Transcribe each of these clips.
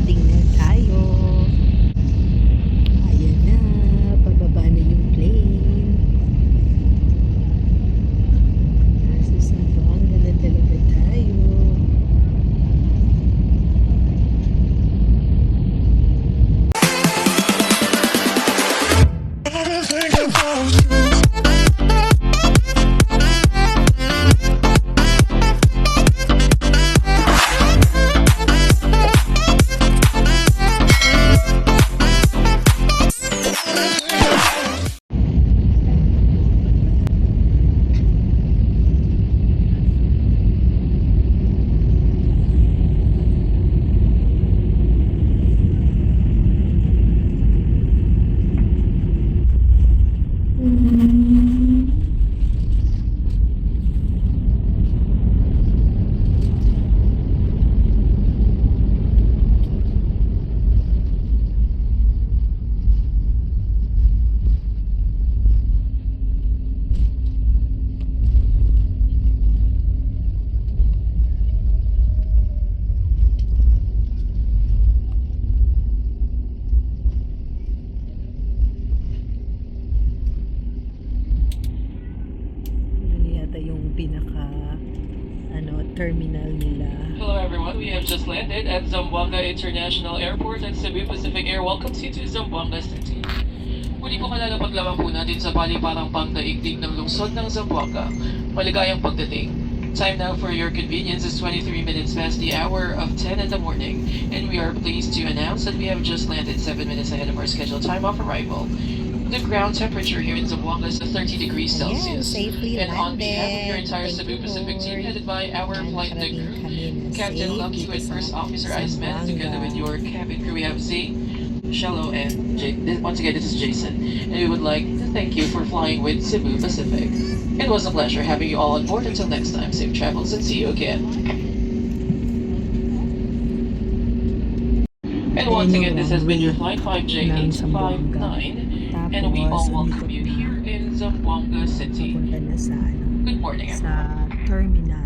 Landing na tayo. Ayan na, pababa na yung plane. Nasa Zamboanga na talaga tayo. Yung pinaka terminal nila. Hello everyone, we have just landed at Zamboanga International Airport at Cebu Pacific Air welcomes you to Zamboanga City. Muli po kalalapag lamang po natin sa paliparang pangdaigdig ng lungsod ng Zamboanga. Maligayang pagdating. Time now for your convenience is 23 minutes past the hour of 10 in the morning, and we are pleased to announce that we have just landed 7 minutes ahead of our scheduled time of arrival. The ground temperature here in Zamboanga is 30 degrees Celsius. Safely And on behalf of your landed. entire Thank Cebu you, Pacific team Lord. headed by our flight deck Nakarating crew, kami na Captain safe Lucky dito and sa First Officer Iceman, Zamboanga. together with your cabin crew, we have Z, Shallow, and once again, this is Jason. And we would like to thank you for flying with Cebu Pacific. It was a pleasure having you all on board. Until next time, safe travels and see you again. And once again, this has been your flight 5J859, and we all welcome you here in Zamboanga City. Papunta na sa Good morning, sa everyone. terminal.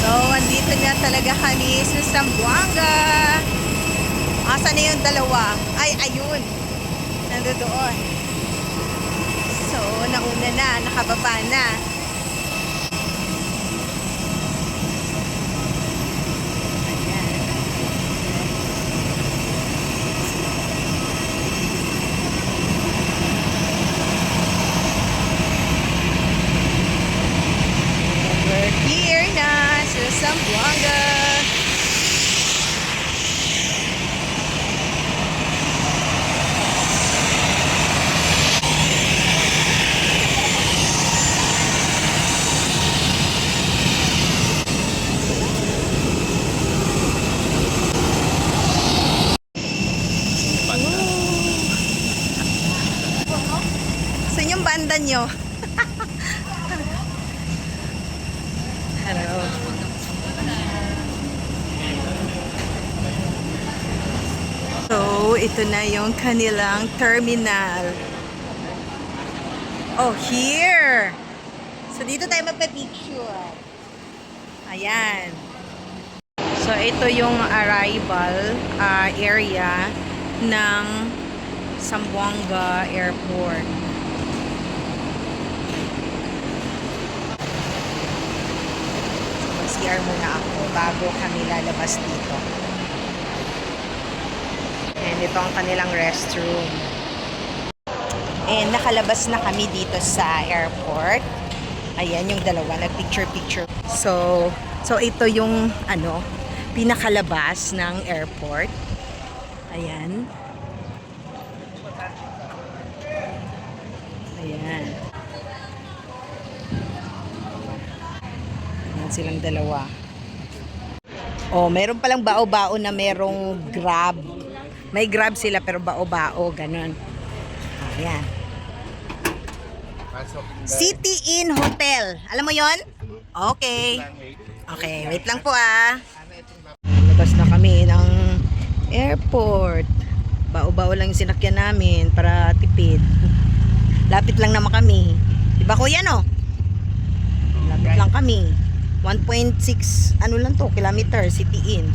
So, andito na talaga kami sa Zamboanga. Asa na yung dalawa? Ay, ayun. Nandoon. So, nauna na. Nakababa na. Ayan. We're here na sa Zamboanga. Saan yung banda nyo? Hello. So, ito na yung kanilang terminal. Oh, here! So, dito tayo magpa-picture. Ayan. So, ito yung arrival area ng Zamboanga Airport. CR muna ako bago kami lalabas dito. And ito ang kanilang restroom. And nakalabas na kami dito sa airport. Ayan yung dalawa, nag-picture-picture. So ito yung pinakalabas ng airport. Ayan. Ayan. Ayan silang dalawa. Oh, meron palang bao-bao na merong Grab. May Grab sila pero bao-bao, ganun. Ayan. City Inn Hotel. Alam mo yon? Okay. Okay, wait lang po ah. Labas na kami ng airport. Bao-bao lang yung sinakyan namin para tipid. Lapit lang naman kami. Diba kuya no? Lapit lang kami. 1.6 ano lang to, kilometer, City Inn.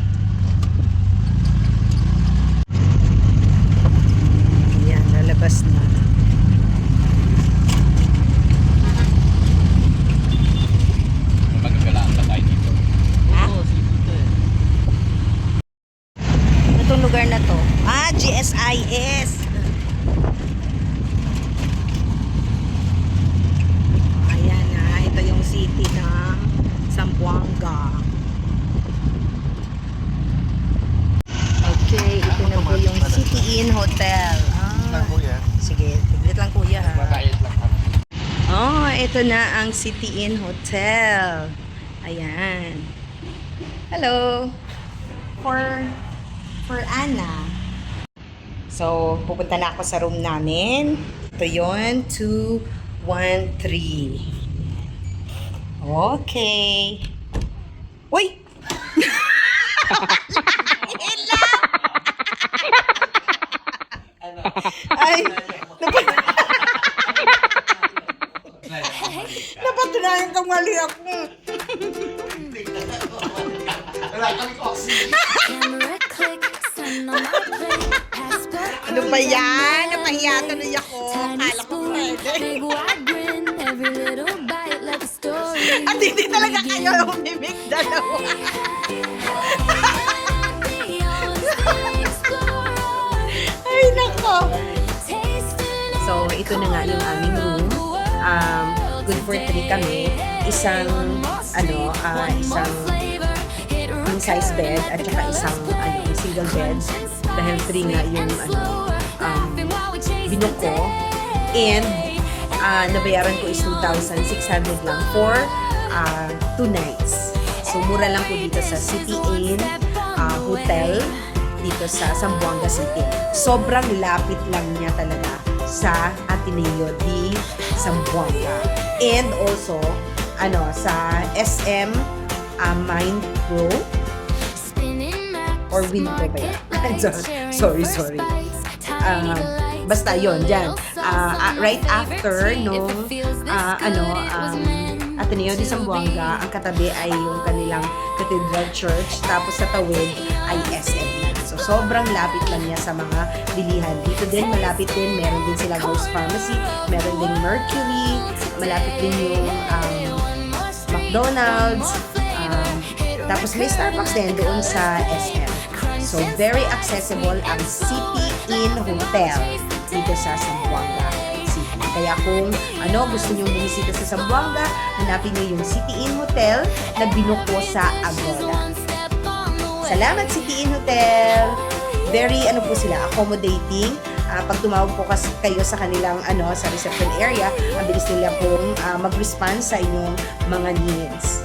Ayan, lalabas na. Magagalaan pa tayo dito. Ha? Oo, seafood to eh. Ano tong lugar na to? GSIS. Ayan na, ito yung city ng Zamboanga. Okay, ito na po yung City Inn Hotel. Sige, tiglit lang kuya ha. Magayad lang kami. Oh, ito na ang City Inn Hotel. Ayan. Hello. For Anna. So, pupunta na ako sa room namin. Ito yun, 213. Okay. Uy! Ay, napatunayan kang mali ako. Ano ba yan? Napahiya tuloy ako. Kala ko pwede. At hindi talaga kayo umimik dalawa. Ay, nako. So, ito na nga yung aming room. Good for 3 kami. Isang king size bed at saka isang single bed. Dahil 3 nga yung binok ko. And nabayaran ko is 2,600 lang for 2 nights. So, mura lang po dito sa City Inn Hotel dito sa Zamboanga City. Sobrang lapit lang niya talaga sa Ateneo de Zamboanga. And also, sa SM Mind Pro or Winpro ba yan? sorry. Basta yon dyan. Right after nung Ateneo de Zamboanga, ang katabi ay yung kanilang Cathedral Church, tapos sa tawid ay SM na. So, sobrang lapit lang niya sa mga bilihan. Dito din, malapit din, meron din sila Ghost Pharmacy, meron din Mercury, malapit din yung McDonald's, tapos may Starbucks din doon sa SM. So, very accessible ang City Inn Hotel dito sa Zamboanga City. Kaya kung gusto nyo bumisita sa Zamboanga, hanapin nyo yung City Inn Hotel na binuko sa Agoda. Salamat City Inn Hotel! Very, po sila, accommodating. Pag tumawag po kayo sa kanilang, sa reception area, ang bilis nila pong mag-respond sa inyong mga needs.